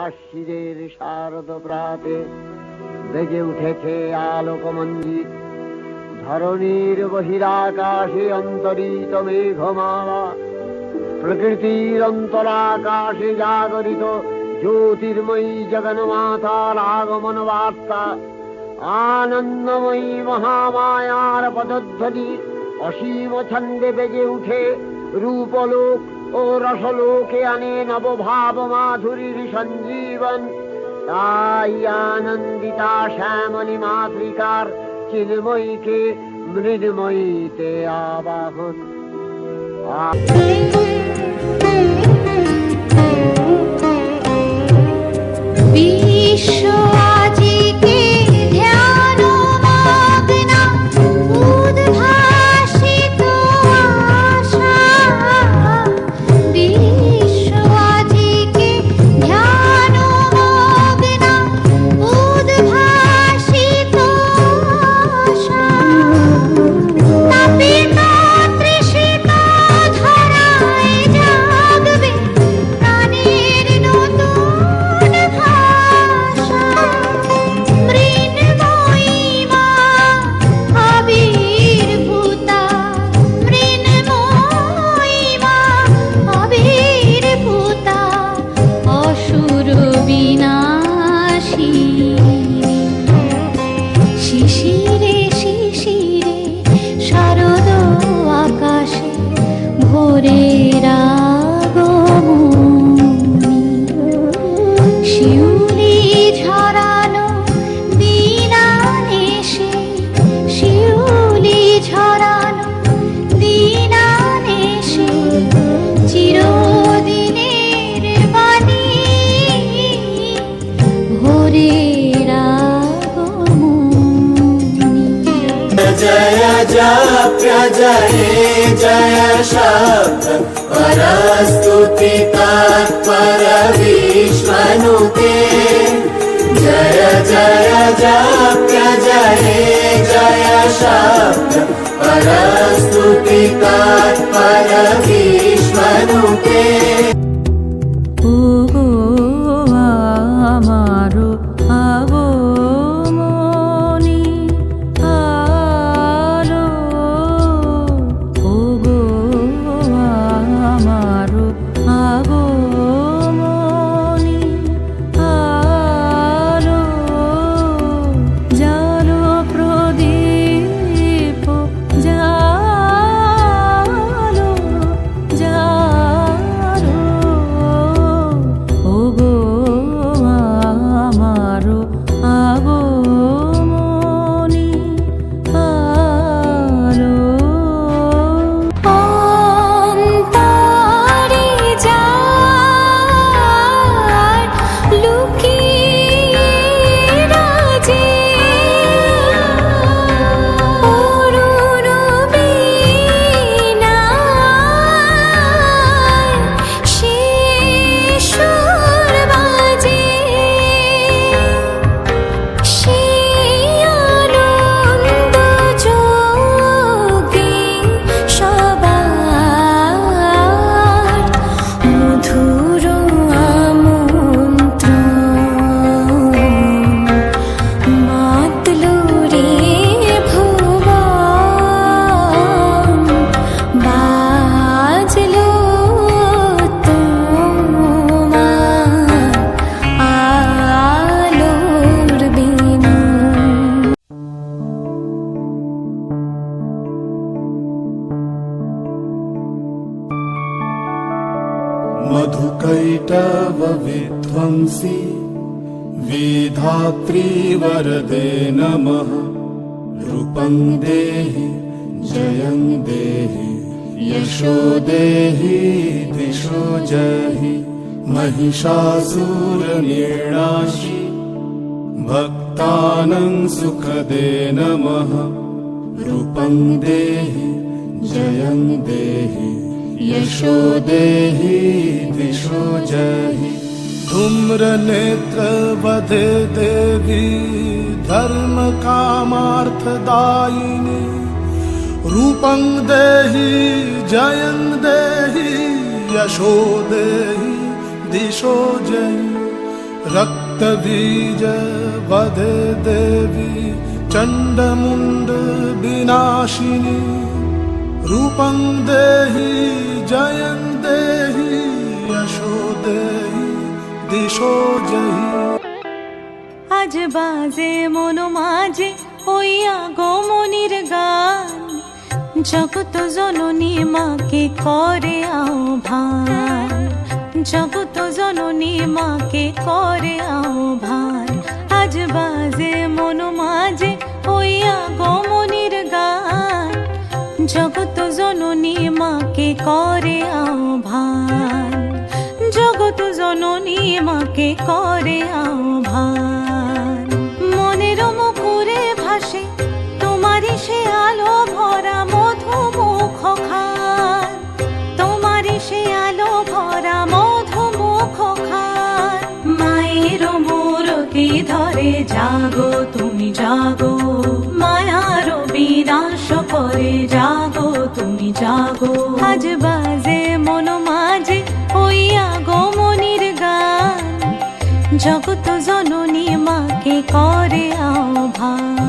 ভাষ্যীদের শারদ প্রাতে বেজে উঠেছে আলোকমঞ্জিত। ধরণীর বহিরাকাশে অন্তরিত মেঘমালা, প্রকৃতির অন্তরাকাশে জাগরিত জ্যোতির্ময়ী জগন্মাতার আগমন বার্তা। আনন্দময়ী মহামায়ার পদধ্বনি অসীম ছন্দে বেজে উঠে রূপলোক ও রসলোকে আনে নবভাব মাধুরীর সঞ্জীবন। তাই আনন্দিতা শ্যামলী মাতৃকার চিন্ময়ীকে মৃন্ময়ীতে আবাহন। বিশ্ব আজিকে ধ্যান মগ্না উদ্ভাসিত আশা, বিশ্ব আজিকে ধ্যান মগ্না উদ্ভাসিত আশা, তাপিত তৃষিত ধরায় জাগবে প্রাণের নতুন ভাষা। মৃন্ময়ী মা আবির্ভূতা, মৃন্ময়ী মা আবির্ভূতা, অসুর বিনাশিনী। শিশিরে শিশিরে শারদ আকাশে ভোরের আগমনী। শিউলি ঝরানো দিনানেশে, শিউলি ঝরানো দিনানেশে, চিরদিনের বাণী ভোরের আগমনী। जय जाप्य जय जय शब्द परस्तुति तत्पर विश्वनुते। जय जय जाप्य जय जय शब्द परस्तुति तत्पर विश्वनुते। ওগো আমারো আগমনী আলো, ওগো আমারো আগমনী আলো। জালো প্রদীপ জালো জালো, ওগো আমারো আগমনী আলো। অন্তরে যার লুকিয়ে রাজে, অরুণ বীণায় সে সুর বাজে। সেই আনন্দ যোগে সবার মধুর আমন্ত্রণ, মাতলো রে ভুবন, বাজলো তোমার আলোর বিনু। मधुकैटव विध्वंसी विधात्री वरदे नमः। रूपं देहि जयं देहि यशो देहि दिशो जहि। महिषासुरनिर्णाशि भक्तानां सुखदे नमः। रूपं देहि जयं देहि यशो देहि दिशो जहि। धूम्र नेत्र वधे देवी धर्म कामार्थदायिनी। रूपं देहि जयं देहि यशो देहि दिशो जहि। रक्तबीज वधे देवी चण्डमुण्ड विनाशिनी रूपं देहि जयं देहि यशो देहि दिशो जहि আজ বাজে মন মাঝে ওই আগমনির গান জগত জননী মাকে করে আহ্বান জগত জননী মাকে করে আহ্বান আজ বাজে মন মাঝে ওই আগমনির গান জগত জননী মাকে করে আহ্বান জগত জননী মাকে করে আহ্বান মনের মুখরে ভাসে তোমারই সে আলো ভরা মধুমুখ খান তোমারই সে আলো ভরা মধুমুখ খান মায়ের মূরতি ধরে জাগো তুমি জাগো মায়ার বিনাশ করে জাগো তুমি জাগো আজ বাজে মন মাঝে ওই আগমনির গান জগত জননী মাকে করে আহ্বান